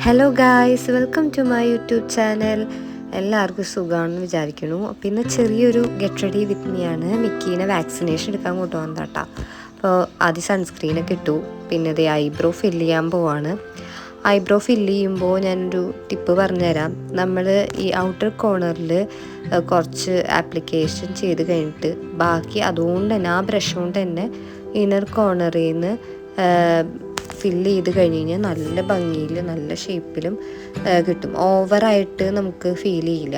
Hello guys, welcome to my YouTube channel. എല്ലാവർക്കും സുഖമാണെന്ന് വിചാരിക്കുന്നു. അപ്പോൾ ഇന്ന് ചെറിയൊരു ഗെറ്റ് റെഡി വിത്ത് മീ ആണ്. മിക്കീനെ വാക്സിനേഷൻ എടുക്കാൻ കൊണ്ടുപോകാൻ കേട്ടോ. അപ്പോൾ ആദ്യം സൺസ്ക്രീനൊക്കെ ഇട്ടു. പിന്നെ ഇത് ഐബ്രോ ഫില്ല് ചെയ്യാൻ പോവാണ്. ഐബ്രോ ഫില്ല് ചെയ്യുമ്പോൾ ഞാനൊരു ടിപ്പ് പറഞ്ഞുതരാം. നമ്മൾ ഈ ഔട്ടർ കോർണറിൽ കുറച്ച് ആപ്ലിക്കേഷൻ ചെയ്ത് കഴിഞ്ഞിട്ട് ബാക്കി അതുകൊണ്ട് തന്നെ ആ ബ്രഷ് കൊണ്ട് തന്നെ ഇന്നർ കോർണറിൽ നിന്ന് ഫില്ല് ചെയ്ത് കഴിഞ്ഞ് കഴിഞ്ഞാൽ നല്ല ഭംഗിയിൽ നല്ല ഷേപ്പിലും കിട്ടും. ഓവറായിട്ട് നമുക്ക് ഫീൽ ചെയ്യില്ല.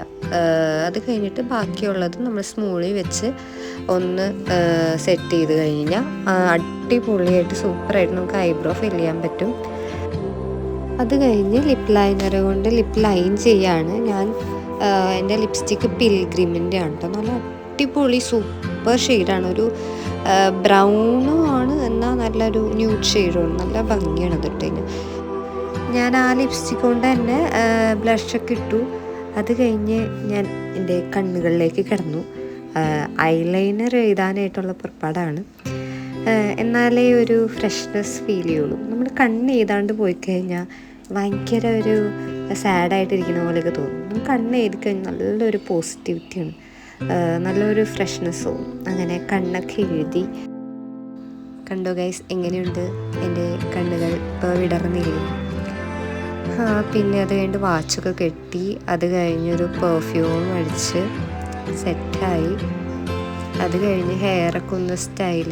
അത് കഴിഞ്ഞിട്ട് ബാക്കിയുള്ളത് നമ്മൾ സ്മൂളി വെച്ച് ഒന്ന് സെറ്റ് ചെയ്ത് കഴിഞ്ഞാൽ അടിപൊളിയായിട്ട് സൂപ്പറായിട്ട് നമുക്ക് ഐബ്രോ ഫില്ല് ചെയ്യാൻ പറ്റും. അത് കഴിഞ്ഞ് ലിപ്പ് ലൈനർ കൊണ്ട് ലിപ്പ് ലൈൻ ചെയ്യാണ് ഞാൻ. എൻ്റെ ലിപ്സ്റ്റിക്ക് പിൽഗ്രിമിൻ്റെ ആണ് കേട്ടോ. നല്ല അടിപൊളി സൂപ്പർ ഷെയ്ഡാണ്. ഒരു ബ്രൗണും ആണ്, എന്നാൽ നല്ലൊരു ന്യൂഡ് ഷെയ്ഡുമാണ്. നല്ല ഭംഗിയാണ് അതിട്ടതിന്. ഞാൻ ആ ലിപ്സ്റ്റിക് കൊണ്ട് തന്നെ ബ്ലഷൊക്കെ ഇട്ടു. അത് കഴിഞ്ഞ് ഞാൻ എൻ്റെ കണ്ണുകളിലേക്ക് കിടന്നു. ഐലൈനർ എഴുതാനായിട്ടുള്ള പുറപ്പാടാണ്. എന്നാലേ ഒരു ഫ്രഷ്നെസ് ഫീൽ ചെയ്യുള്ളൂ. നമ്മൾ കണ്ണ് എഴുതാണ്ട് പോയി കഴിഞ്ഞാൽ ഭയങ്കര ഒരു സാഡായിട്ടിരിക്കുന്ന പോലെയൊക്കെ തോന്നും. നമ്മൾ കണ്ണ് എഴുതി കഴിഞ്ഞാൽ നല്ലൊരു പോസിറ്റിവിറ്റിയാണ്, നല്ലൊരു ഫ്രഷ്നെസ്സോ. അങ്ങനെ കണ്ണൊക്കെ എഴുതി. കണ്ടോ ഗൈസ്, എങ്ങനെയുണ്ട് എൻ്റെ കണ്ണുകൾ? ഇപ്പോൾ വിടർന്നില്ലേ? പിന്നെ അത് കഴിഞ്ഞ് വാച്ചൊക്കെ കെട്ടി. അത് കഴിഞ്ഞൊരു പെർഫ്യൂം അടിച്ച് സെറ്റായി. അത് കഴിഞ്ഞ് ഹെയറൊക്കെ ഒന്ന് സ്റ്റൈൽ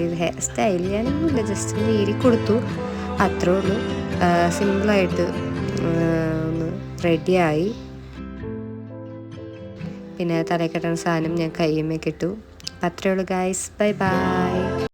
ഞാനൊന്നുമില്ല, ജസ്റ്റ് ഒന്ന് ഈരി കൊടുത്തു, അത്രേ ഉള്ളൂ. സിമ്പിളായിട്ട് ഒന്ന് റെഡിയായി. പിന്നെ തലയിൽ കെട്ടുന്ന സാധനം ഞാൻ കയ്യുമ്മേ കിട്ടു. അത്രേ ഉള്ളൂ ഗൈസ്. Bye bye.